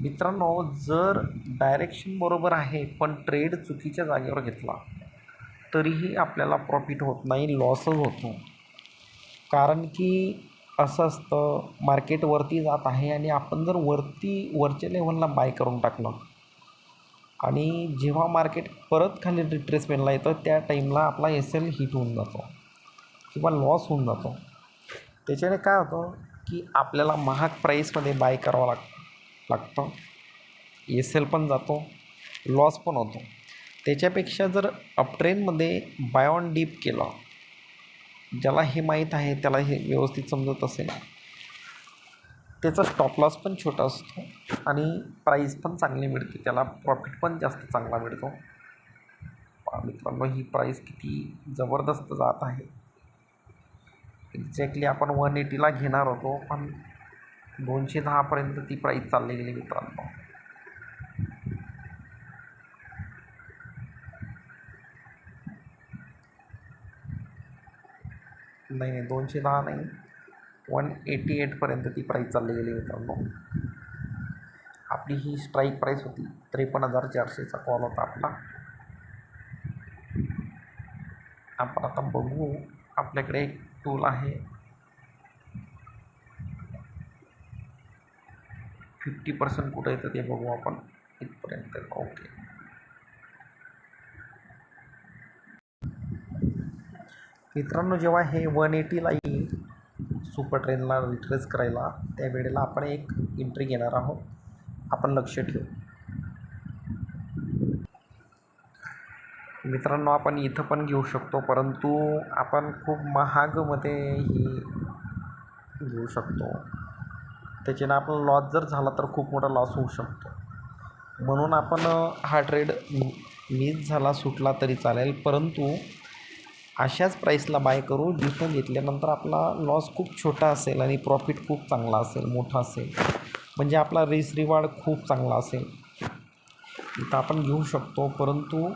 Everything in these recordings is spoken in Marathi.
मित्रांनो, जर डायरेक्शन बरोबर आहे पण ट्रेड चुकीच्या जागेवर घेतला तरीही आपल्याला प्रॉफिट होत नाही, लॉसच होतो. कारण की असं असतं, मार्केट वरती जात आहे आणि आपण जर वरच्या लेवलला बाय करून टाकलं आणि जेव्हा मार्केट परत खाली रिट्रेसमेंटला येतं त्या टाईमला आपला एस एल हिट होऊन जातो किंवा लॉस होऊन जातो. त्याच्याने काय होतं की आपल्याला महाग प्राईसमध्ये बाय करावं लागतं, एस एल पण जातो, लॉस पण होतो. त्याच्यापेक्षा जर अपट्रेंडमध्ये बाय ऑन डीप केला, ज्याला हे माहीत आहे त्याला हे व्यवस्थित समजत असेल, त्याचा स्टॉप लॉस पण छोटा असतो आणि प्राईस पण चांगली मिळते, त्याला प्रॉफिट पण जास्त चांगला मिळतो. मित्रांनो, ही प्राईस किती जबरदस्त जात आहे. एक्झॅक्टली आपण 180ला घेणार होतो पण 210पर्यंत ती प्राईस चालली गेली मित्रांनो. नाही 210 नाही, 188पर्यंत ती प्राईस चालली गेली मित्रांनो. आपली ही स्ट्राईक प्राईस होती, 53,400चा कॉल होता आपला. आपण आता बघू, आपल्याकडे एक टूल आहे 50% कुठं येतं ते बघू आपण. इथपर्यंत ओके. मित्रांनो, जेव्हा हे 180ला येईल सुपर ट्रेनला रिट्रेस करायला, त्यावेळेला आपण एक एंट्री घेणार आहोत. आपण लक्ष ठेवू मित्रांनो. आपण इथं पण घेऊ शकतो, परंतु आपण खूप महागमध्ये ही घेऊ शकतो. त्याच्याने आपला लॉस जर झाला तर खूप मोठा लॉस होऊ शकतो. म्हणून आपण हा ट्रेड मिस झाला, सुटला तरी चालेल, परंतु अशाच प्राईसला बाय करू जिथं घेतल्यानंतर आपला लॉस खूप छोटा असेल आणि प्रॉफिट खूप चांगला असेल, मोठा असेल. म्हणजे आपला रिस्क रिवॉर्ड खूप चांगला असेल, इथं आपण घेऊ शकतो. परंतु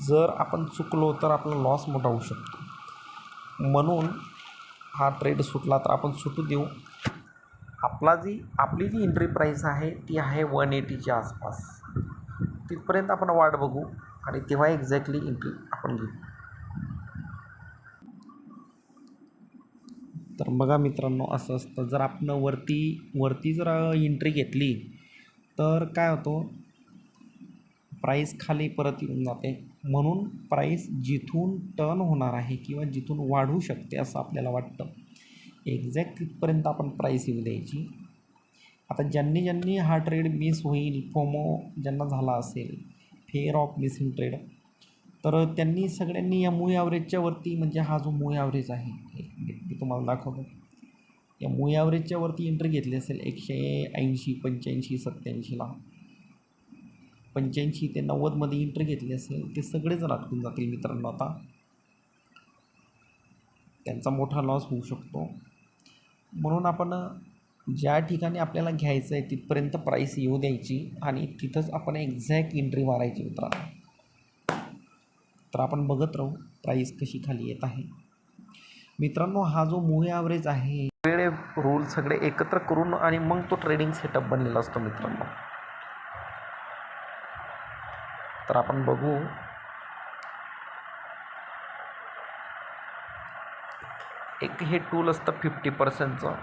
जर आपण चुकलो तर आपला लॉस मोठा होऊ शकतो. म्हणून हा ट्रेड सुटला तर आपण सुटू देऊ. आपली जी एंट्री प्राईस आहे ती आहे 180च्या आसपास. तिथपर्यंत आपण वाट बघू आणि तेव्हा एक्झॅक्टली एंट्री आपण घेऊ. तर बघा मित्रांनो, असं असतं, जर आपण वरती जर एंट्री घेतली तर काय होतं, प्राईस खाली परत येऊन जाते. म्हणून प्राईस जिथून टर्न होणार आहे किंवा जिथून वाढू शकते असं आपल्याला वाटतं, एक्झॅक्ट तिथपर्यंत आपण प्राईस येऊ द्यायची. आता ज्यांनी हा ट्रेड मिस होईल, फोमो ज्यांना झाला असेल, फेअर ऑफ मिसिंग ट्रेड, तर त्यांनी सगळ्यांनी या मूव्ह ॲव्हरेजच्या वरती, म्हणजे हा जो मूव्ह ॲव्हरेज आहे मी तुम्हाला दाखवतो, या मूव्ह ॲव्हरेजच्या वरती एंट्री घेतली असेल 180, 85, 87ला, 85 ते 90मध्ये एंट्री घेतली असेल, ते सगळेच अटकून जातील मित्रांनो. आता त्यांचा मोठा लॉस होऊ शकतो. म्हणून आपण ज्या ठिकाणी आपल्याला घ्यायचं आहे तिथपर्यंत प्राईस येऊ द्यायची आणि तिथंच आपण एक्झॅक्ट एंट्री मारायची मित्रांनो. तर आपण बघत राहू प्राईस कशी खाली येत आहे मित्रांनो. हा जो मूव्ह ॲव्हरेज आहे, वेगळे रूल सगळे एकत्र करून आणि मग तो ट्रेडिंग सेटअप बनलेला असतो मित्रांनो. तर आपण बघू, एक हे टूल असतं 50%चं.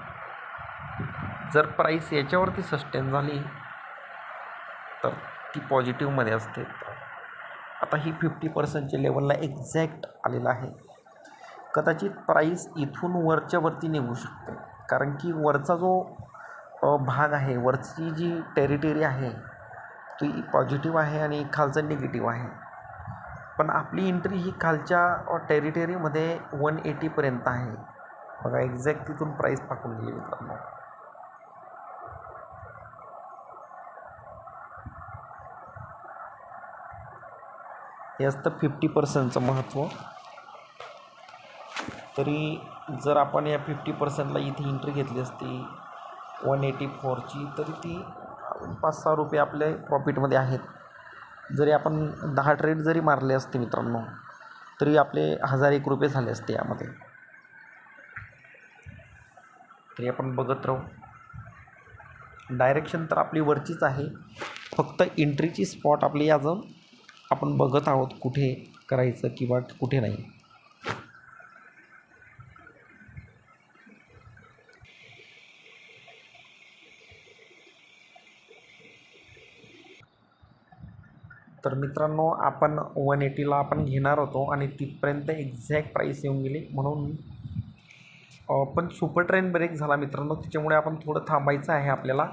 जर प्राईस याच्यावरती सस्टेन झाली तर ती पॉझिटिव्हमध्ये असते. आता ही 50%च्या लेवलला एक्झॅक्ट आलेलं आहे. कदाचित प्राईस इथून वरती निघू शकते, कारण की वरचा जो भाग आहे, वरची जी टेरिटरी आहे ती पॉझिटिव्ह आहे आणि खालचा निगेटिव्ह आहे. पण आपली एंट्री ही खालच्या टेरिटरीमध्ये 180पर्यंत आहे. बघा, एक्झॅक्ट तिथून प्राईस पाकून गेली मित्रांनो. हे असतं 50%चं महत्त्व. तरी जर आपण या 50%ला इथे एंट्री घेतली असती 184ची, तरी ती 5-6 रुपये आपले प्रॉफिटमध्ये आहेत. जरी आपण 10 ट्रेड जरी मारले असते मित्रांनो, तरी आपले 1001 रुपये झाले असते यामध्ये. तरी आपण बघत राहू. डायरेक्शन तर आपली वरचीच आहे, फक्त एंट्रीची स्पॉट आपली अजून आपण बघत आहोत कुठे करायचं किंवा कुठे नाही. तर मित्रांनो, आपण 180ला आपण घेणार होतो आणि तिथपर्यंत एक्झॅक्ट प्राईस येऊन गेली, म्हणून पण सुपर ट्रेंड ब्रेक झाला मित्रांनो, त्याच्यामुळे आपण थोडं थांबायचं आहे आपल्याला.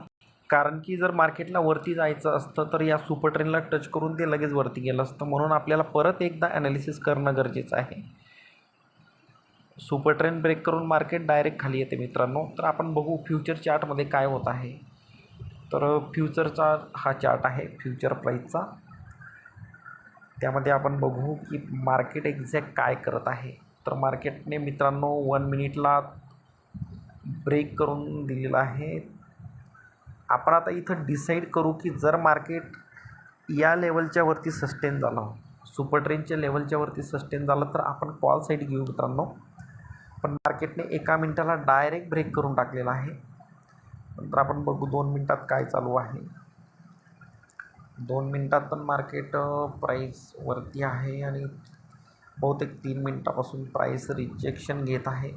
कारण की जर मार्केटला वरती जायचं असतं तर या सुपर ट्रेंडला टच करून ते लगेच वरती गेलं असतं, म्हणून आपल्याला परत एकदा ॲनालिसिस करणं गरजेचं आहे. सुपर ट्रेंड ब्रेक करून मार्केट डायरेक्ट खाली येते मित्रांनो. तर आपण बघू फ्युचर चार्टमध्ये काय होत आहे. तर फ्युचरचा हा चार्ट आहे फ्युचर प्राईसचा. त्यामध्ये आपण बघू की मार्केट एक्झॅक्ट काय करत आहे. तर मार्केटने मित्रांनो 1 मिनिटला ब्रेक करून दिलेला आहे. आपण आता इथं डिसाईड करू की जर मार्केट या लेवलच्या वरती सस्टेन झालं, सुपर ट्रेंडच्या लेवलच्या वरती सस्टेन झालं, तर आपण कॉल साईड घेऊ मित्रांनो. पण मार्केटने 1 मिनिटाला डायरेक्ट ब्रेक करून टाकलेला आहे. नंतर आपण बघू 2 मिनिटात काय चालू आहे. 2 मिनिटात पण मार्केट प्राईस वरती आहे आणि बहुतेक 3 मिनिटापासून प्राईस रिजेक्शन घेत आहे.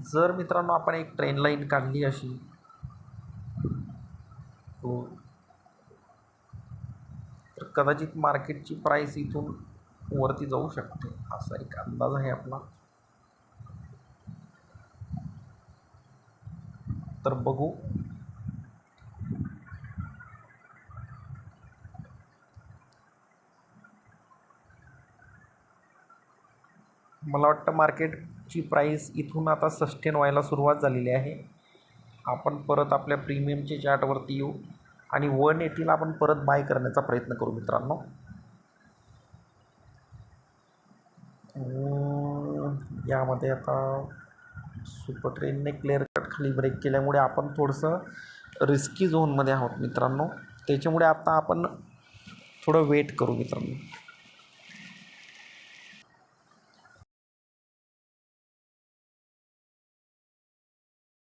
जर मित्रांनो आपण एक ट्रेंड लाईन काढली अशी, तर कदाचित मार्केटची प्राईस इथून वरती जाऊ शकते, असा एक अंदाज आहे आपला. तर बघू. मला वाटतं मार्केटची प्राईस इथून आता सस्टेन व्हायला सुरुवात झालेली आहे. आपण परत आपल्या प्रीमियमच्या चार्टवरती येऊ आणि 180ला आपण परत बाय करण्याचा प्रयत्न करू मित्रांनो. यामध्ये आता सुपर ट्रेंडने क्लिअर कट खाली ब्रेक केल्यामुळे आपण थोडंसं रिस्की झोनमध्ये आहोत मित्रांनो. त्याच्यामुळे आता आपण थोडं वेट करू मित्रांनो.